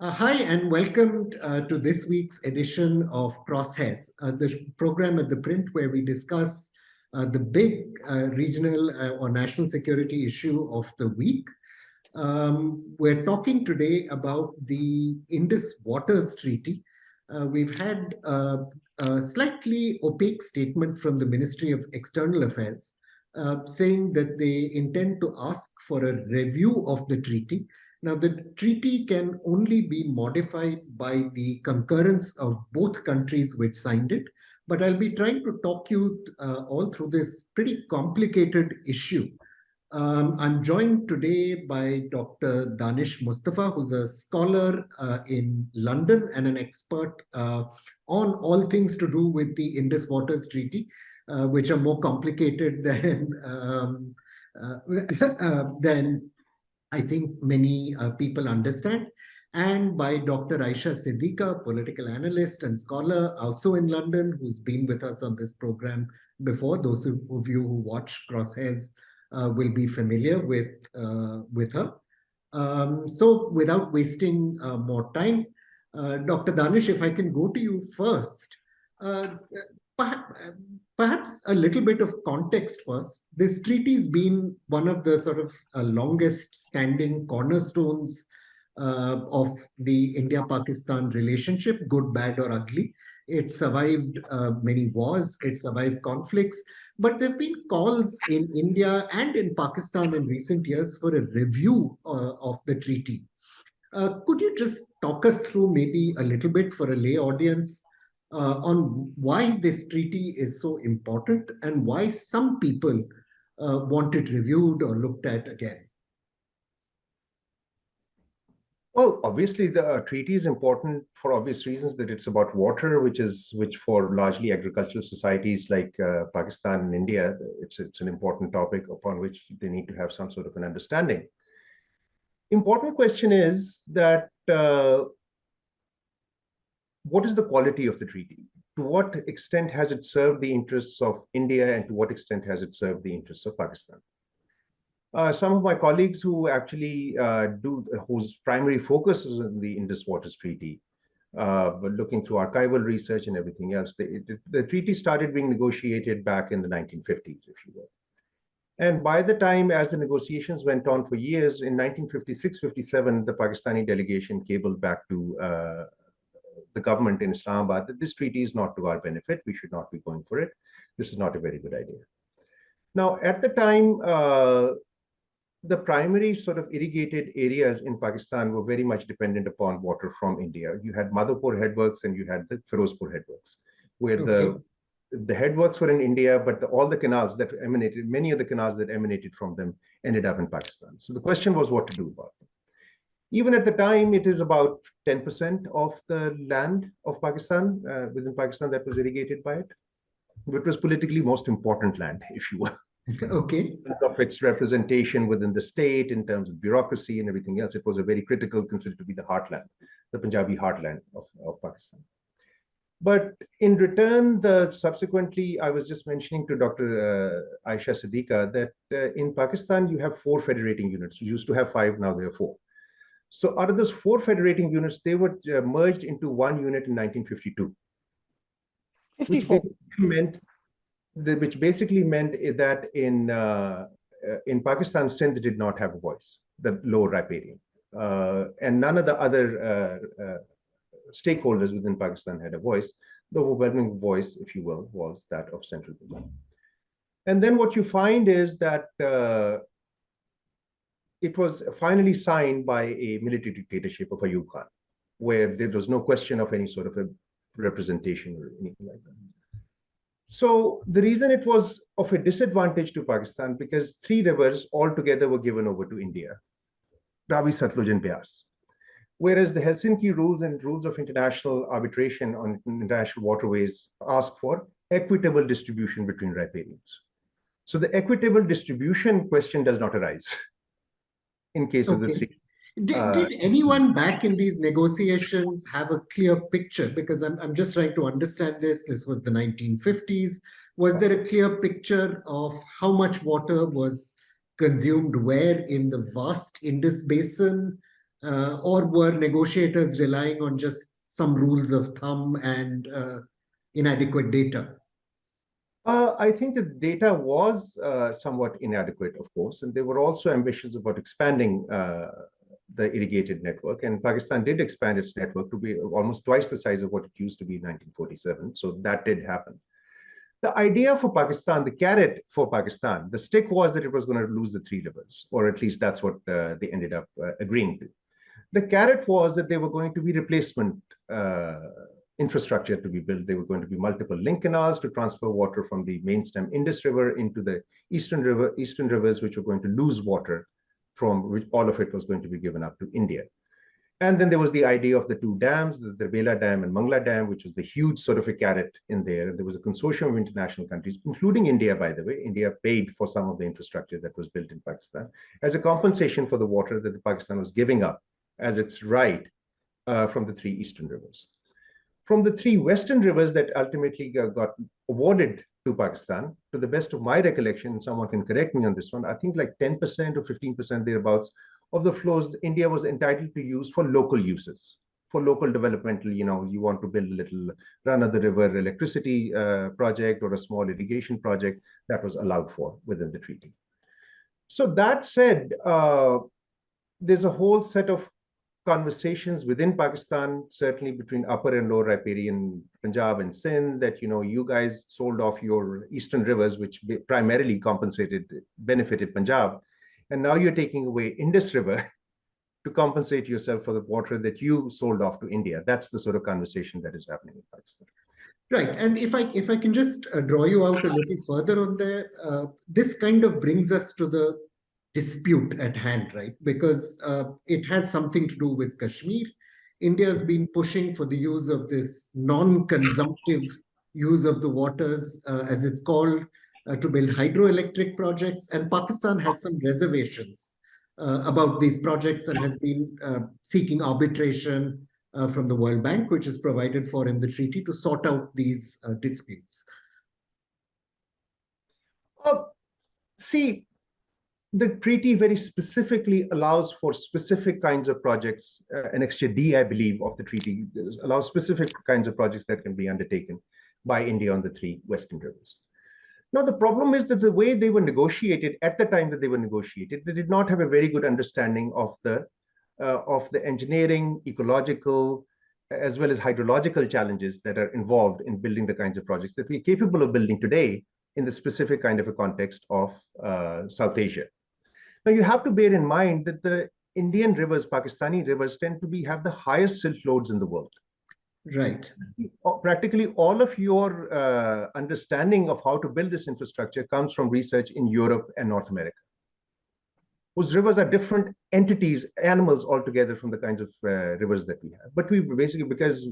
Hi, and welcome to this week's edition of CrossHairs, the program at ThePrint where we discuss the big regional or national security issue of the week. We're talking today about the Indus Water Treaty. We've had a slightly opaque statement from the Ministry of External Affairs saying that they intend to ask for a review of the treaty. Now, the treaty can only be modified by the concurrence of both countries which signed it. But I'll be trying to talk you all through this pretty complicated issue. I'm joined today by Dr. Daanish Mustafa, who's a scholar in London and an expert on all things to do with the Indus Waters Treaty, which are more complicated than I think many people understand, and by Dr. Ayesha Siddiqa, political analyst and scholar, also in London, who's been with us on this program before. Those of you who watch Crosshairs will be familiar with her. So without wasting more time, Dr. Daanish, if I can go to you first, perhaps a little bit of context first. This treaty has been one of the sort of longest standing cornerstones of the India-Pakistan relationship, good, bad, or ugly. It survived many wars, it survived conflicts, but there have been calls in India and in Pakistan in recent years for a review of the treaty. Could you just talk us through maybe a little bit for a lay audience on why this treaty is so important and why some people want it reviewed or looked at again? Well, obviously, the treaty is important for obvious reasons, that it's about water, which for largely agricultural societies like Pakistan and India, it's an important topic upon which they need to have some sort of an understanding. Important question is that what is the quality of the treaty? To what extent has it served the interests of India, and to what extent has it served the interests of Pakistan? Some of my colleagues who actually whose primary focus is on the Indus Waters Treaty, but looking through archival research and everything else, the treaty started being negotiated back in the 1950s, if you will. And by the time, as the negotiations went on for years, in 1956-57, the Pakistani delegation cabled back to the government in Islamabad that this treaty is not to our benefit. We should not be going for it. This is not a very good idea. Now, at the time, the primary sort of irrigated areas in Pakistan were very much dependent upon water from India. You had Madhopur headworks and you had the Firozpur headworks, where the headworks were in India, but all the canals that emanated, many of the canals that emanated from them ended up in Pakistan. So the question was what to do about them. Even at the time, it is about 10% of the land of Pakistan, within Pakistan, that was irrigated by it. It was politically most important land, if you will. Okay. In terms of its representation within the state, in terms of bureaucracy and everything else, it was a very critical, considered to be the heartland, the Punjabi heartland of Pakistan. But in return, subsequently, I was just mentioning to Dr. Ayesha Siddiqa that in Pakistan, you have 4 federating units. You used to have 5, now there are 4. So out of those 4 federating units, they were merged into one unit in 1952. 54. Which basically meant that in Pakistan, Sindh did not have a voice, the lower riparian. And none of the other stakeholders within Pakistan had a voice. The overwhelming voice, if you will, was that of Central Punjab. And then what you find is that it was finally signed by a military dictatorship of Ayub Khan, where there was no question of any sort of a representation or anything like that. So the reason it was of a disadvantage to Pakistan, because 3 rivers altogether were given over to India, Ravi, Satluj, and Beas. Whereas the Helsinki rules and rules of international arbitration on international waterways ask for equitable distribution between riparians. So the equitable distribution question does not arise in case of the 3. Did anyone back in these negotiations have a clear picture? Because I'm just trying to understand this. This was the 1950s. Was there a clear picture of how much water was consumed where in the vast Indus basin? or were negotiators relying on just some rules of thumb and inadequate data? I think the data was somewhat inadequate, of course, and they were also ambitious about expanding the irrigated network. And Pakistan did expand its network to be almost twice the size of what it used to be in 1947. So that did happen. The idea for Pakistan, the carrot for Pakistan, the stick was that it was going to lose the three rivers, or at least that's what they ended up agreeing to. The carrot was that there were going to be replacement infrastructure to be built. There were going to be multiple link canals to transfer water from the main stem Indus River into the eastern rivers, which were going to lose water, from which all of it was going to be given up to India. And then there was the idea of the two dams, the Bela Dam and Mangla Dam, which was the huge sort of a carrot in there. And there was a consortium of international countries, including India, by the way. India paid for some of the infrastructure that was built in Pakistan as a compensation for the water that Pakistan was giving up as its right from the three eastern rivers. From the three western rivers that ultimately got awarded to Pakistan, to the best of my recollection, someone can correct me on this one, I think like 10% or 15% thereabouts of the flows India was entitled to use for local uses, for local developmental, you want to build a little run-of-the-river electricity project or a small irrigation project, that was allowed for within the treaty. So that said, there's a whole set of conversations within Pakistan, certainly between upper and lower riparian Punjab and Sindh, that you guys sold off your eastern rivers, which primarily benefited Punjab, and now you're taking away Indus River to compensate yourself for the water that you sold off to India. That's the sort of conversation that is happening in Pakistan. Right, and if I can just draw you out a little further on there, this kind of brings us to the dispute at hand, right? Because it has something to do with Kashmir. India has been pushing for the use of this non-consumptive use of the waters, as it's called, to build hydroelectric projects. And Pakistan has some reservations about these projects and has been seeking arbitration from the World Bank, which is provided for in the treaty, to sort out these disputes. See, the treaty very specifically allows for specific kinds of projects. Annexure D, I believe, of the treaty allows specific kinds of projects that can be undertaken by India on the three western rivers. Now, the problem is that the way they were negotiated, at the time that they were negotiated, they did not have a very good understanding of the engineering, ecological, as well as hydrological challenges that are involved in building the kinds of projects that we're capable of building today in the specific kind of a context of South Asia. Now, you have to bear in mind that the Indian rivers, Pakistani rivers, tend to have the highest silt loads in the world. Right. Practically all of your understanding of how to build this infrastructure comes from research in Europe and North America, whose rivers are different entities, animals altogether from the kinds of rivers that we have. But we basically, because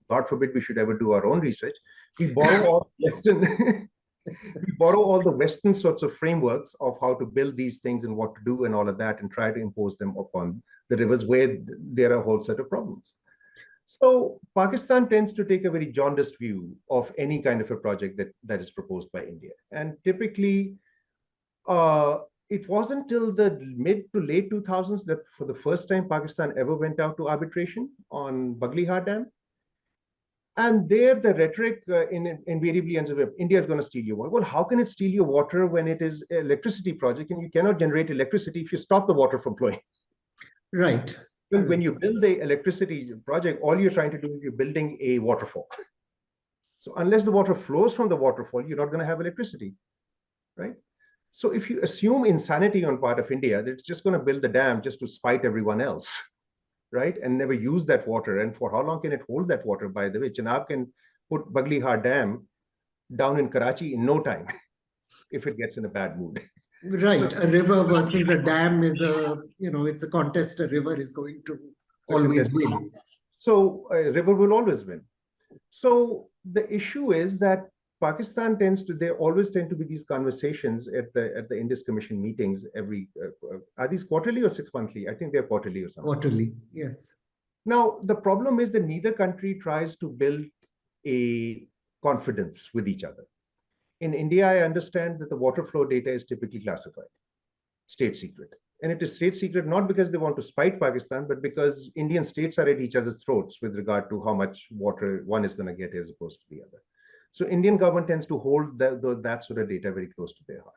God forbid we should ever do our own research, we borrow all Western, we borrow all the Western sorts of frameworks of how to build these things and what to do and all of that, and try to impose them upon the rivers where there are a whole set of problems. So Pakistan tends to take a very jaundiced view of any kind of a project that is proposed by India. And typically, it wasn't until the mid to late 2000s that for the first time Pakistan ever went out to arbitration on Baglihar Dam. And there the rhetoric invariably ends up with, India is going to steal your water. Well, how can it steal your water when it is an electricity project and you cannot generate electricity if you stop the water from flowing? Right. When you build an electricity project, all you're trying to do is you're building a waterfall. So unless the water flows from the waterfall, you're not going to have electricity, right? So if you assume insanity on part of India, that it's just going to build the dam just to spite everyone else, right? And never use that water. And for how long can it hold that water, by the way? Chenab can put Baglihar Dam down in Karachi in no time if it gets in a bad mood. Right. So, a river versus a dam is it's a contest. A river is going to always win. So a river will always win. So the issue is that Pakistan there always tend to be these conversations at the Indus Commission meetings every, are these quarterly or 6 monthly? I think they're quarterly or something. Quarterly, yes. Now, the problem is that neither country tries to build a confidence with each other. In India, I understand that the water flow data is typically classified, state secret. And it is state secret, not because they want to spite Pakistan, but because Indian states are at each other's throats with regard to how much water one is going to get as opposed to the other. So Indian government tends to hold that sort of data very close to their heart.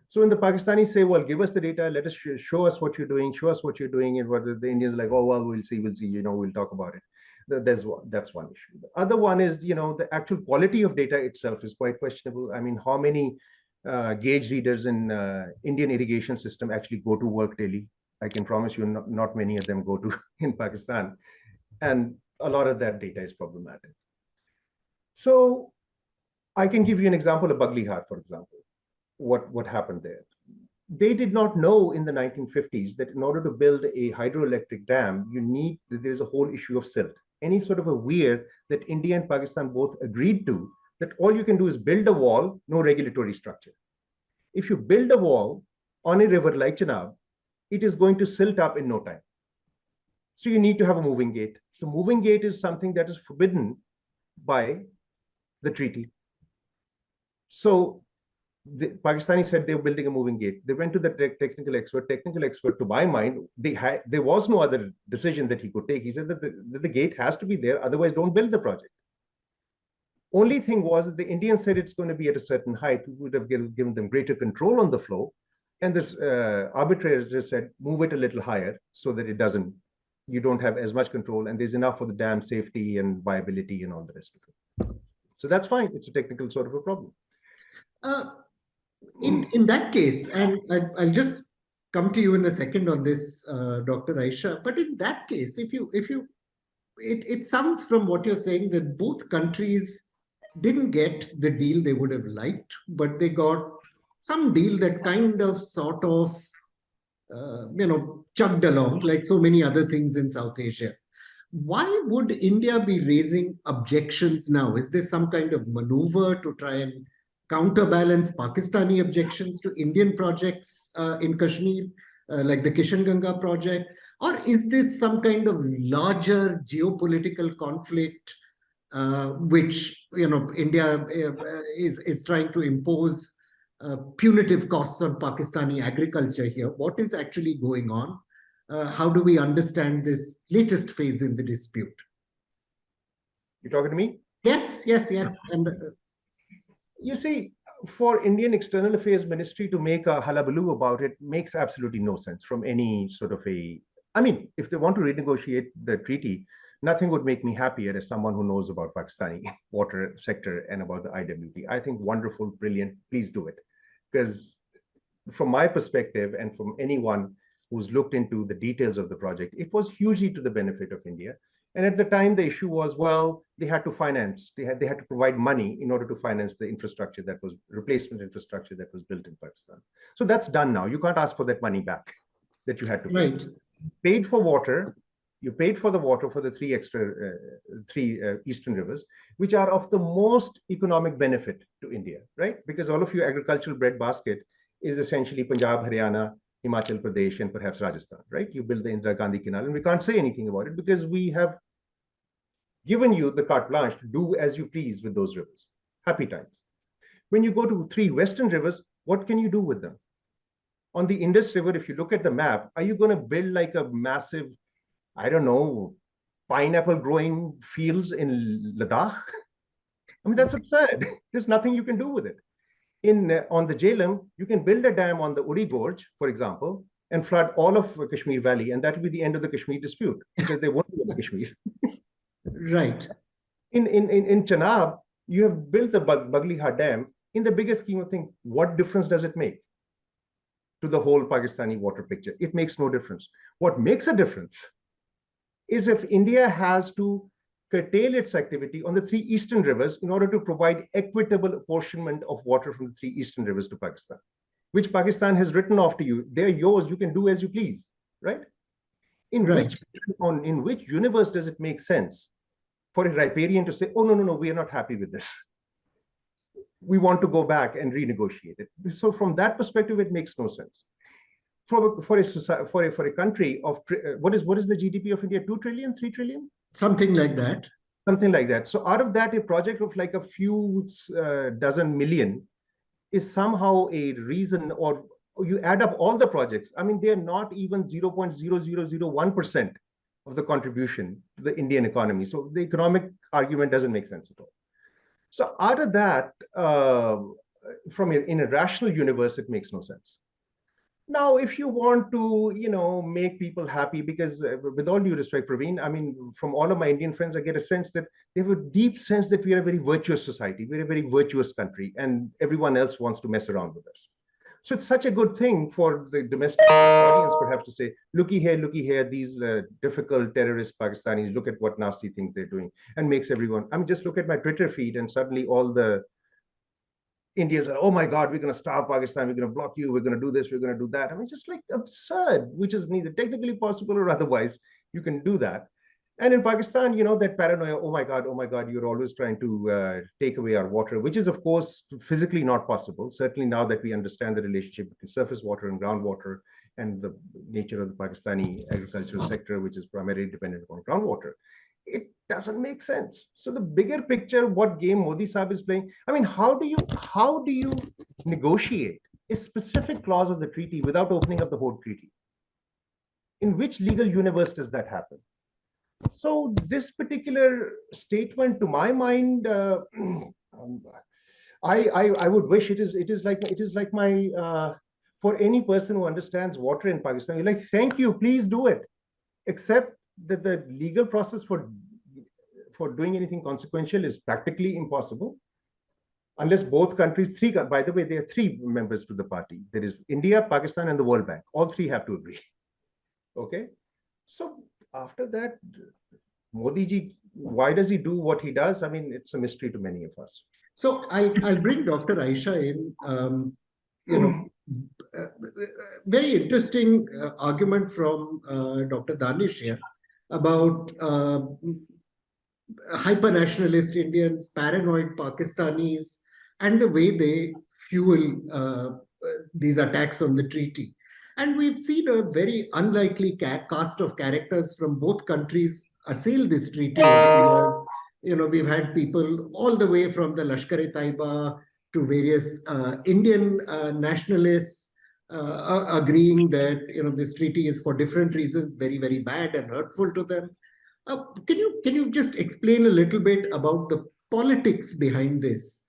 So when the Pakistanis say, well, give us the data, let us show us what you're doing, show us what you're doing, and what the Indians are like, oh, well, we'll see, we'll talk about it. That's one issue. The other one is, the actual quality of data itself is quite questionable. I mean, how many gauge readers in Indian irrigation system actually go to work daily? I can promise you not many of them go to in Pakistan. And a lot of that data is problematic. So I can give you an example of Baglihar, for example. What happened there? They did not know in the 1950s that in order to build a hydroelectric dam, there's a whole issue of silt. Any sort of a weir that India and Pakistan both agreed to, that all you can do is build a wall, no regulatory structure. If you build a wall on a river like Chenab, it is going to silt up in no time. So you need to have a moving gate. So moving gate is something that is forbidden by the treaty. So the Pakistani said they were building a moving gate. They went to the technical expert. Technical expert, to my mind, there was no other decision that he could take. He said that the gate has to be there, otherwise don't build the project. Only thing was that the Indians said it's going to be at a certain height. We would have given them greater control on the flow. And this arbitrator said, move it a little higher so that you don't have as much control, and there's enough for the dam safety and viability and all the rest of it. So that's fine. It's a technical sort of a problem. In that case, and I'll just come to you in a second on this, Dr. Ayesha, but in that case, it sounds from what you're saying that both countries didn't get the deal they would have liked, but they got some deal that kind of sort of, chugged along like so many other things in South Asia. Why would India be raising objections now? Is there some kind of maneuver to try and counterbalance Pakistani objections to Indian projects in Kashmir, like the Kishanganga project? Or is this some kind of larger geopolitical conflict which India is trying to impose punitive costs on Pakistani agriculture here? What is actually going on? How do we understand this latest phase in the dispute? You talking to me? Yes. And you see, for Indian External Affairs Ministry to make a hullabaloo about it makes absolutely no sense from any sort of if they want to renegotiate the treaty, nothing would make me happier as someone who knows about Pakistani water sector and about the IWT. I think wonderful, brilliant, please do it. Because from my perspective and from anyone who's looked into the details of the project, it was hugely to the benefit of India. And at the time, the issue was, well, they had to finance, they had to provide money in order to finance the infrastructure replacement infrastructure that was built in Pakistan. So that's done now. You can't ask for that money back that you had to pay. Right. Paid for water, you paid for the water for the three eastern rivers, which are of the most economic benefit to India, right? Because all of your agricultural breadbasket is essentially Punjab, Haryana, Himachal Pradesh, and perhaps Rajasthan, right? You build the Indira Gandhi Canal, and we can't say anything about it because we have given you the carte blanche to do as you please with those rivers. Happy times. When you go to three western rivers, what can you do with them? On the Indus River, if you look at the map, are you going to build like a massive, I don't know, pineapple growing fields in Ladakh? I mean, that's absurd. There's nothing you can do with it. On the Jhelum, you can build a dam on the Uri Gorge, for example, and flood all of Kashmir Valley, and that will be the end of the Kashmir dispute because they won't be in Kashmir. Right. In Chenab, you have built the Baglihar Dam. In the bigger scheme of things, what difference does it make to the whole Pakistani water picture? It makes no difference. What makes a difference is if India has to curtail its activity on the three eastern rivers in order to provide equitable apportionment of water from the three eastern rivers to Pakistan, which Pakistan has written off to you. They're yours. You can do as you please, right? In which universe does it make sense for a riparian to say, oh, no, we are not happy with this. We want to go back and renegotiate it. So from that perspective, it makes no sense. For a country of, what is the GDP of India? 2 trillion, 3 trillion? Something like that. Something like that. So out of that, a project of like a few dozen million is somehow a reason or you add up all the projects, I mean, they're not even 0.0001% of the contribution to the Indian economy. So the economic argument doesn't make sense at all. So out of that, in a rational universe, it makes no sense. Now, if you want to, make people happy, because with all due respect, Praveen, I mean, from all of my Indian friends, I get a sense that they have a deep sense that we are a very virtuous society, we're a very virtuous country, and everyone else wants to mess around with us. So it's such a good thing for the domestic audience, perhaps, to say, looky here, these difficult terrorist Pakistanis, look at what nasty things they're doing, and makes everyone, I mean, just look at my Twitter feed, and suddenly all the Indians are, oh my God, we're going to starve Pakistan, we're going to block you, we're going to do this, we're going to do that. I mean, just like absurd, which is neither technically possible or otherwise, you can do that. And in Pakistan, that paranoia, oh my God, you're always trying to take away our water, which is, of course, physically not possible. Certainly now that we understand the relationship between surface water and groundwater and the nature of the Pakistani agricultural sector, which is primarily dependent on groundwater, it doesn't make sense. So the bigger picture, what game Modi Saab is playing, I mean, how do you negotiate a specific clause of the treaty without opening up the whole treaty? In which legal universe does that happen? So this particular statement, to my mind, I would wish it is like my for any person who understands water in Pakistan, you're like, thank you, please do it. Except that the legal process for doing anything consequential is practically impossible, unless both countries, by the way, there are three members to the party. There is India, Pakistan, and the World Bank. All three have to agree. Okay, so after that, Modi ji, why does he do what he does? I mean, it's a mystery to many of us. So I'll bring Dr. Ayesha in. Very interesting argument from Dr. Daanish here about hyper-nationalist Indians, paranoid Pakistanis, and the way they fuel these attacks on the treaty. And we've seen a very unlikely cast of characters from both countries assail this treaty over the years. We've had people all the way from the Lashkar-e-Taiba to various Indian nationalists agreeing that this treaty is for different reasons very, very bad and hurtful to them. Can you just explain a little bit about the politics behind this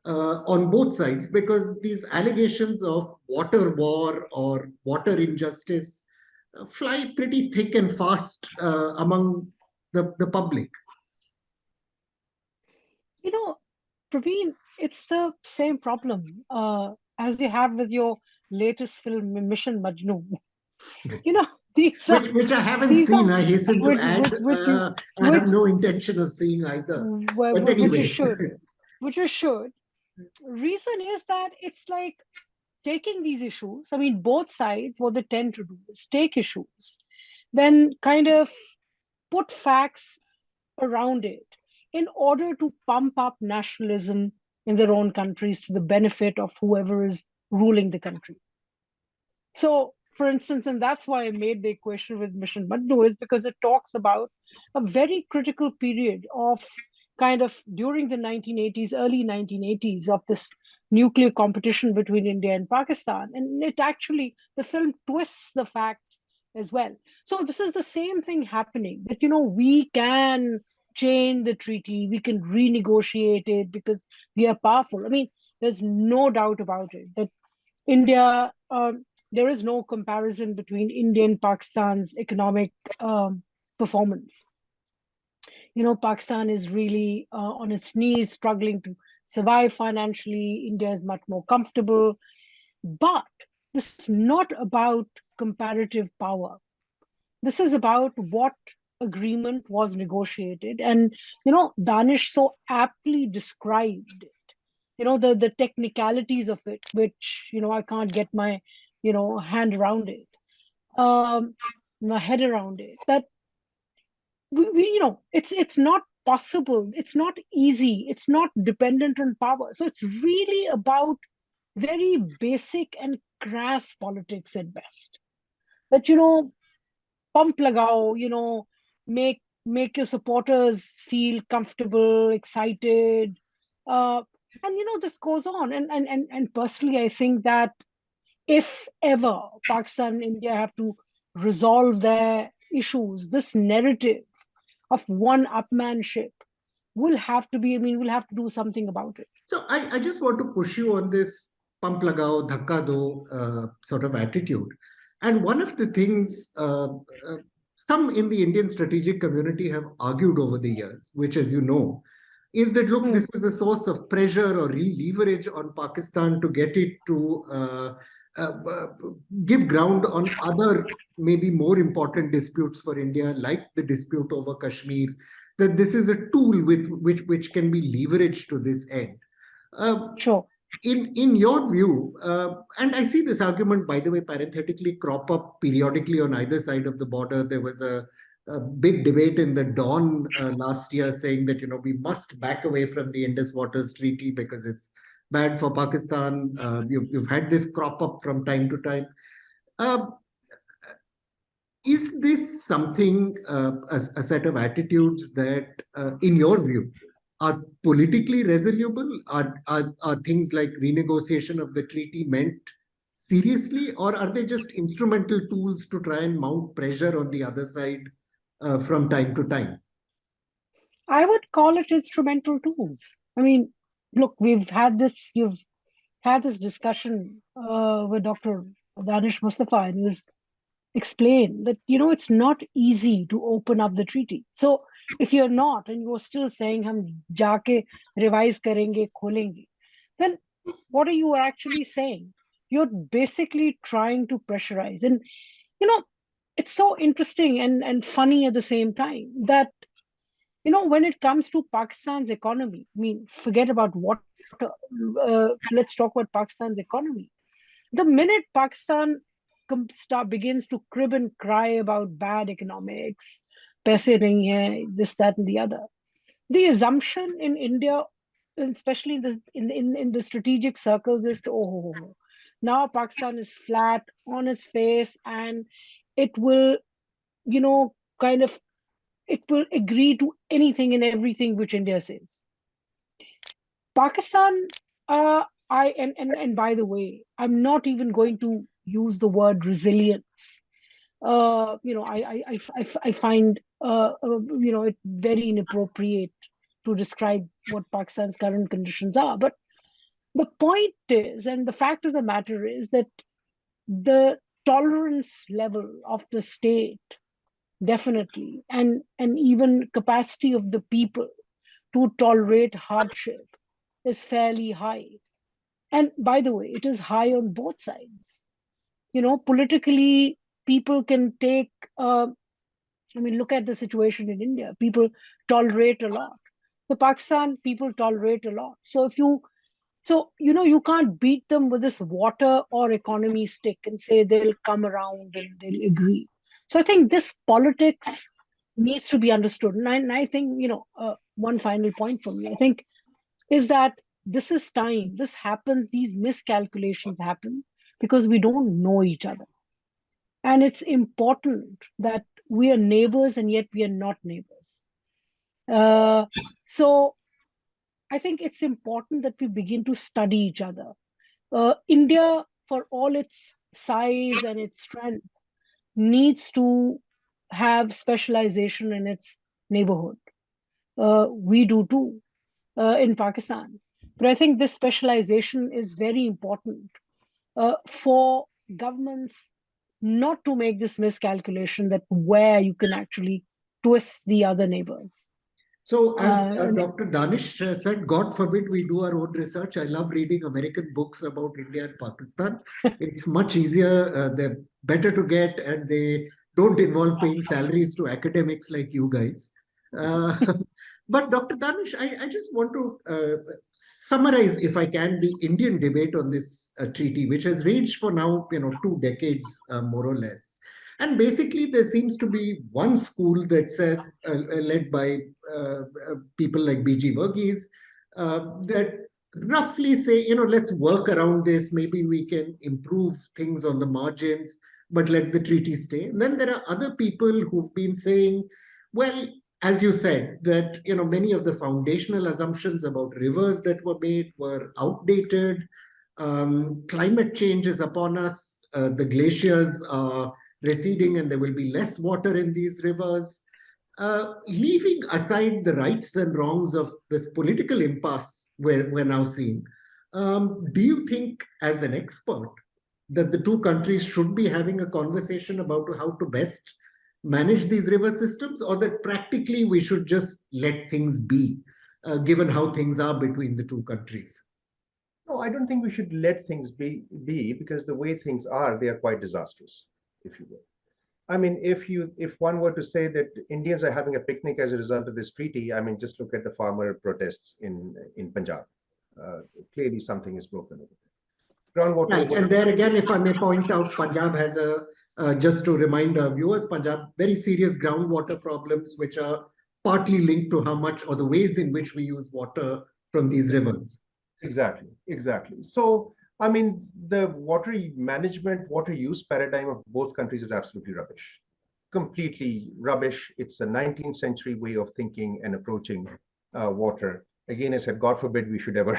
on both sides? Because these allegations of water war or water injustice fly pretty thick and fast among the public. Praveen, it's the same problem as you have with your latest film, Mission Majnu. These are, which I haven't seen. I hasten to add. I have no intention of seeing either. But anyway. Which you should. Reason is that it's like taking these issues. I mean, both sides, what they tend to do is take issues, then kind of put facts around it in order to pump up nationalism in their own countries to the benefit of whoever is ruling the country. So, for instance, and that's why I made the equation with Mission Madhu, is because it talks about a very critical period of kind of during the 1980s, early 1980s, of this nuclear competition between India and Pakistan. And the film twists the facts as well. So this is the same thing happening, that, we can change the treaty, we can renegotiate it because we are powerful. I mean, there's no doubt about it that India, there is no comparison between India and Pakistan's economic performance. Pakistan is really on its knees, struggling to survive financially. India is much more comfortable. But this is not about comparative power. This is about what agreement was negotiated. And, Daanish so aptly described it. The technicalities of it, which, I can't get my, hand around it, my head around it, that it's not possible, it's not easy, it's not dependent on power. So it's really about very basic and crass politics at best. That, pump lagao, make your supporters feel comfortable, excited, and this goes on. And personally, I think that if ever Pakistan and India have to resolve their issues, this narrative of one upmanship will have to be, we'll have to do something about it. So I just want to push you on this pump lagao, dhakka do sort of attitude. And one of the things some in the Indian strategic community have argued over the years, which, as you know, is that, look, this is a source of pressure or real leverage on Pakistan to get it to uh, uh, give ground on other, maybe more important disputes for India, like the dispute over Kashmir, that this is a tool with which can be leveraged to this end. Sure. In your view, and I see this argument, by the way, parenthetically crop up periodically on either side of the border. There was a big debate in the Dawn last year saying that, we must back away from the Indus Water Treaty because it's bad for Pakistan. You've had this crop up from time to time. Is this something, a set of attitudes that, in your view, are politically resolvable? Are things like renegotiation of the treaty meant seriously, or are they just instrumental tools to try and mount pressure on the other side from time to time? I would call it instrumental tools. Look, you've had this discussion with Dr. Daanish Mustafa, and he was explained that, it's not easy to open up the treaty. So if you're not, and you're still saying hum jaake revise karenge, kholenge, then what are you actually saying? You're basically trying to pressurize. And it's so interesting and funny at the same time that, when it comes to Pakistan's economy, forget about water. Let's talk about Pakistan's economy. The minute Pakistan begins to crib and cry about bad economics, paise nahi hai, this, that, and the other, the assumption in India, especially in the strategic circles, is to, oh, now Pakistan is flat on its face, and it will, kind of, it will agree to anything and everything which India says. Pakistan, and by the way, I'm not even going to use the word resilience. I find it very inappropriate to describe what Pakistan's current conditions are. But the point is, and the fact of the matter is, that the tolerance level of the state, definitely, and even capacity of the people to tolerate hardship is fairly high. And by the way, it is high on both sides. Politically, people can take, look at the situation in India. People tolerate a lot. So Pakistan, people tolerate a lot. So you can't beat them with this water or economy stick and say they'll come around and they'll agree. So I think this politics needs to be understood. And I think, one final point for me, I think, is that this is time. This happens, these miscalculations happen because we don't know each other. And it's important that we are neighbors and yet we are not neighbors. So I think it's important that we begin to study each other. India, for all its size and its strength, needs to have specialization in its neighborhood. We do too in Pakistan. But I think this specialization is very important for governments not to make this miscalculation that where you can actually twist the other neighbors. So, as Dr. Daanish said, God forbid we do our own research. I love reading American books about India and Pakistan. It's much easier. They're better to get, and they don't involve paying salaries to academics like you guys. But Dr. Daanish, I just want to summarize, if I can, the Indian debate on this treaty, which has raged for now, 2 decades, more or less. And basically, there seems to be one school that says, led by people like B.G. Verghese, that roughly say, let's work around this. Maybe we can improve things on the margins, but let the treaty stay. And then there are other people who've been saying, well, as you said, that many of the foundational assumptions about rivers that were made were outdated. Climate change is upon us. The glaciers are receding and there will be less water in these rivers. Leaving aside the rights and wrongs of this political impasse we're now seeing, do you think, as an expert, that the two countries should be having a conversation about how to best manage these river systems, or that practically we should just let things be, given how things are between the two countries? No, I don't think we should let things be because the way things are, they are quite disastrous, if you will. I mean, if one were to say that Indians are having a picnic as a result of this treaty, I mean, just look at the farmer protests in Punjab. Clearly, something is broken over there. Groundwater. Right, and there again, if I may point out, Punjab has just to remind our viewers, Punjab, very serious groundwater problems, which are partly linked to how much or the ways in which we use water from these rivers. Exactly, exactly. So, I mean, the water management, water use paradigm of both countries is absolutely rubbish. Completely rubbish. It's a 19th century way of thinking and approaching water. Again, I said, God forbid we should ever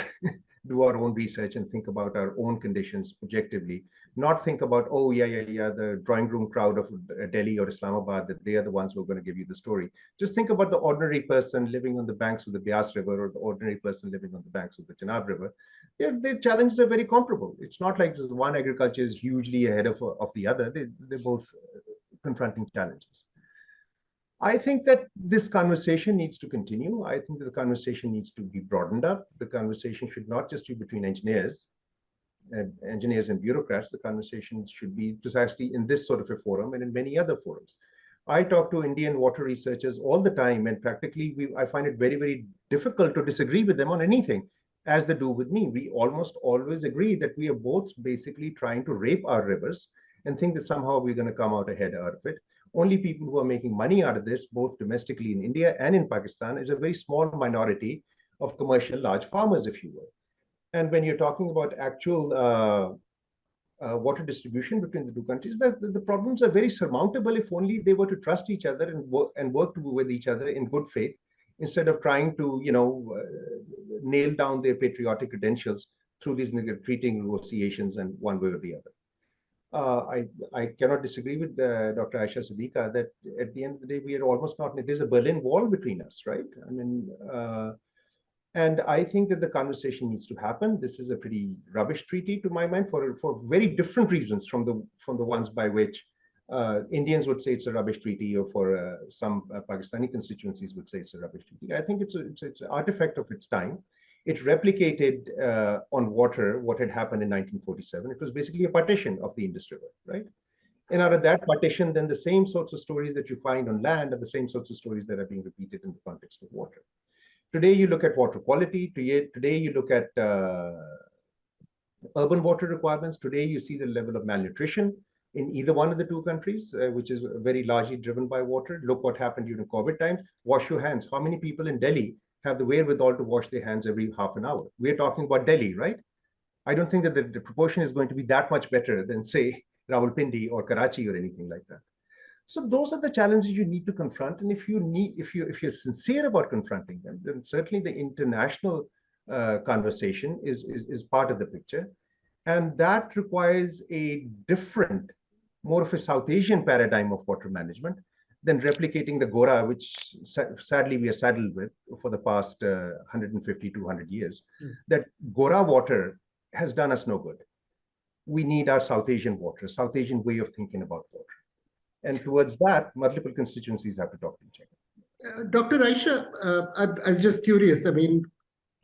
do our own research and think about our own conditions objectively, not think about, oh, yeah, the drawing room crowd of Delhi or Islamabad, that they are the ones who are going to give you the story. Just think about the ordinary person living on the banks of the Beas River, or the ordinary person living on the banks of the Chenab River. Their challenges are very comparable. It's not like this one agriculture is hugely ahead of the other. They're both confronting challenges. I think that this conversation needs to continue. I think that the conversation needs to be broadened up. The conversation should not just be between engineers and bureaucrats. The conversation should be precisely in this sort of a forum and in many other forums. I talk to Indian water researchers all the time, and practically I find it very, very difficult to disagree with them on anything, as they do with me. We almost always agree that we are both basically trying to rape our rivers and think that somehow we're going to come out ahead out of it. Only people who are making money out of this, both domestically in India and in Pakistan, is a very small minority of commercial large farmers, if you will. And when you're talking about actual water distribution between the two countries, the problems are very surmountable if only they were to trust each other and work with each other in good faith, instead of trying to, nail down their patriotic credentials through these treaty negotiations and one way or the other. I cannot disagree with Dr. Ayesha Siddiqa that at the end of the day, we are almost not, there's a Berlin Wall between us, right? I mean, and I think that the conversation needs to happen. This is a pretty rubbish treaty to my mind for very different reasons from the ones by which Indians would say it's a rubbish treaty, or for some Pakistani constituencies would say it's a rubbish treaty. I think it's an artifact of its time. It replicated on water what had happened in 1947. It was basically a partition of the Indus River, right? And out of that partition, then the same sorts of stories that you find on land are the same sorts of stories that are being repeated in the context of water. Today, you look at water quality. Today, you look at urban water requirements. Today, you see the level of malnutrition in either one of the two countries, which is very largely driven by water. Look what happened during COVID times. Wash your hands. How many people in Delhi have the wherewithal to wash their hands every half an hour? We're talking about Delhi, right? I don't think that the proportion is going to be that much better than, say, Rawalpindi or Karachi or anything like that. So those are the challenges you need to confront. And if you're sincere about confronting them, then certainly the international conversation is part of the picture. And that requires a different, more of a South Asian paradigm of water management than replicating the Gora, which sadly we are saddled with for the past 150, 200 years. Yes. That Gora water has done us no good. We need our South Asian water, South Asian way of thinking about water. And towards that, multiple constituencies have to talk to each other. Dr. Ayesha, I was just curious. I mean,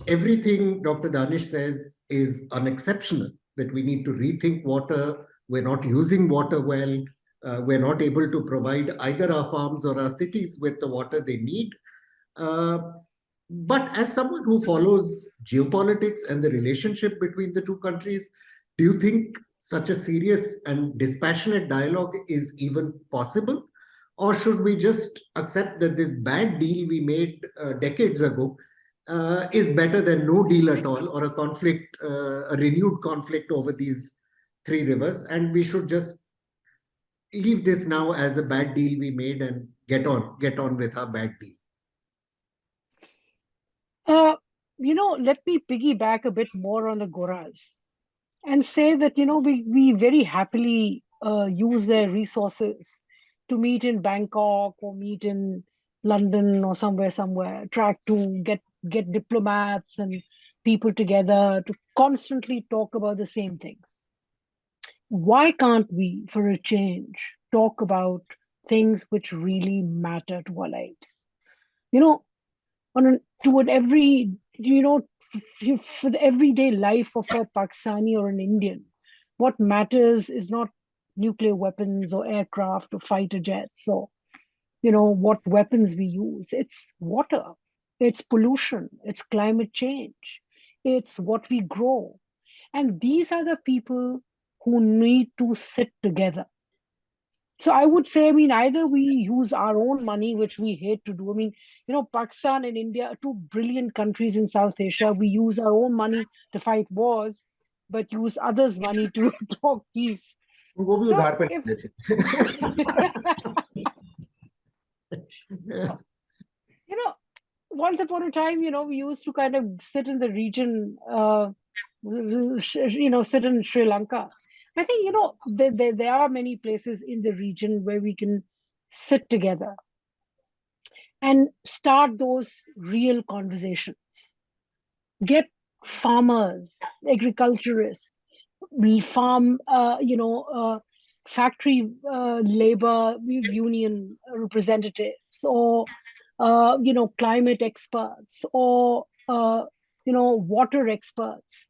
everything Dr. Daanish says is unexceptional, that we need to rethink water. We're not using water well. We're not able to provide either our farms or our cities with the water they need. But as someone who follows geopolitics and the relationship between the two countries, do you think such a serious and dispassionate dialogue is even possible? Or should we just accept that this bad deal we made decades ago is better than no deal at all, or a conflict, a renewed conflict over these three rivers, and we should just leave this now as a bad deal we made and get on with our bad deal? Let me piggyback a bit more on the Goras. and say that, we very happily use their resources to meet in Bangkok or meet in London or somewhere, try to get diplomats and people together to constantly talk about the same things. Why can't we, for a change, talk about things which really matter to our lives? You know, toward every, for the everyday life of a Pakistani or an Indian, what matters is not nuclear weapons or aircraft or fighter jets or, what weapons we use. It's water, it's pollution, it's climate change, it's what we grow. And these are the people who need to sit together. So I would say, either we use our own money, which we hate to do. Pakistan and India are two brilliant countries in South Asia. We use our own money to fight wars, but use others' money to talk peace. वो भी So उधार पे if लेते once upon a time, we used to kind of sit in the region, sit in Sri Lanka. I think, there are many places in the region where we can sit together and start those real conversations. Get farmers, agriculturists, farm, factory labor union representatives, or climate experts, or water experts,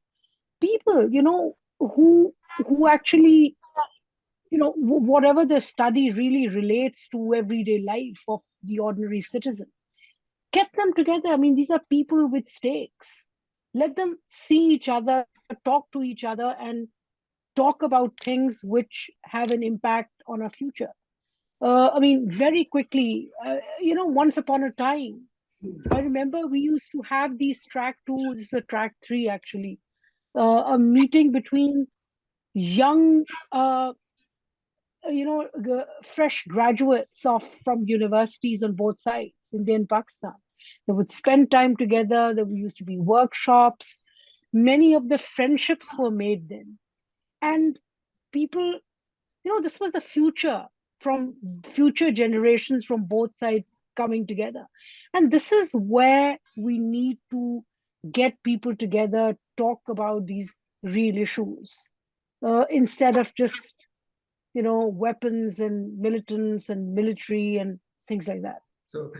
people who actually, whatever the study really relates to everyday life of the ordinary citizen. Get them together. These are people with stakes. Let them see each other, talk to each other, and talk about things which have an impact on our future. Very quickly, once upon a time, I remember we used to have these track 2, this is the track 3 actually, a meeting between young, fresh graduates from universities on both sides, India and Pakistan. They would spend time together. There used to be workshops. Many of the friendships were made then. And people, this was the future, from future generations from both sides coming together. And this is where we need to get people together, talk about these real issues, instead of just, weapons and militants and military and things like that. So,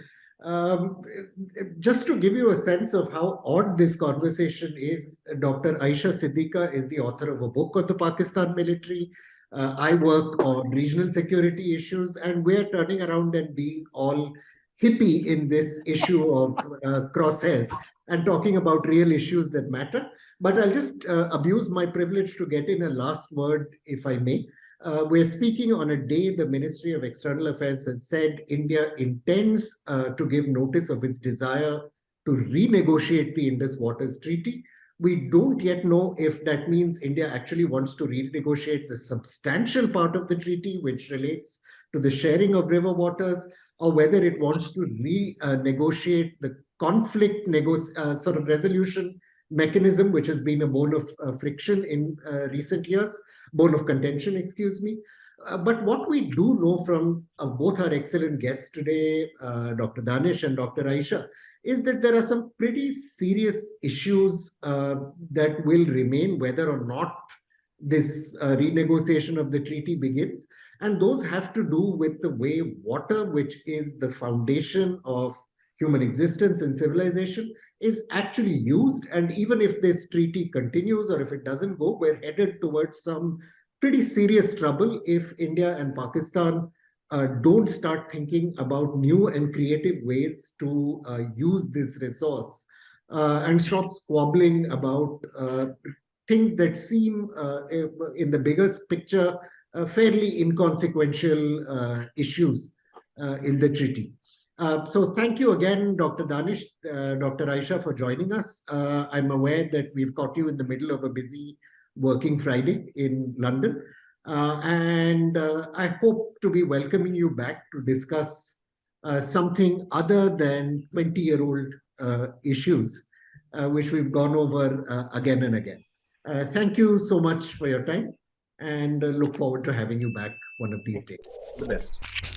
just to give you a sense of how odd this conversation is, Dr. Ayesha Siddiqa is the author of a book on the Pakistan military. I work on regional security issues, and we're turning around and being all hippie in this issue of crosshairs and talking about real issues that matter. But I'll just abuse my privilege to get in a last word, if I may. We're speaking on a day the Ministry of External Affairs has said India intends to give notice of its desire to renegotiate the Indus Water Treaty. We don't yet know if that means India actually wants to renegotiate the substantial part of the treaty, which relates to the sharing of river waters, or whether it wants to renegotiate the conflict sort of resolution mechanism, which has been a bone of friction in recent years. Bone of contention, excuse me. But what we do know from both our excellent guests today, Dr. Daanish and Dr. Ayesha, is that there are some pretty serious issues that will remain whether or not this renegotiation of the treaty begins. And those have to do with the way water, which is the foundation of human existence and civilization, is actually used. And even if this treaty continues or if it doesn't go, we're headed towards some pretty serious trouble if India and Pakistan don't start thinking about new and creative ways to use this resource and stop squabbling about things that seem, in the biggest picture, fairly inconsequential issues in the treaty. So thank you again, Dr. Daanish, Dr. Ayesha, for joining us. I'm aware that we've caught you in the middle of a busy working Friday in London. And I hope to be welcoming you back to discuss something other than 20-year-old issues, which we've gone over again and again. Thank you so much for your time, and look forward to having you back one of these days. The best.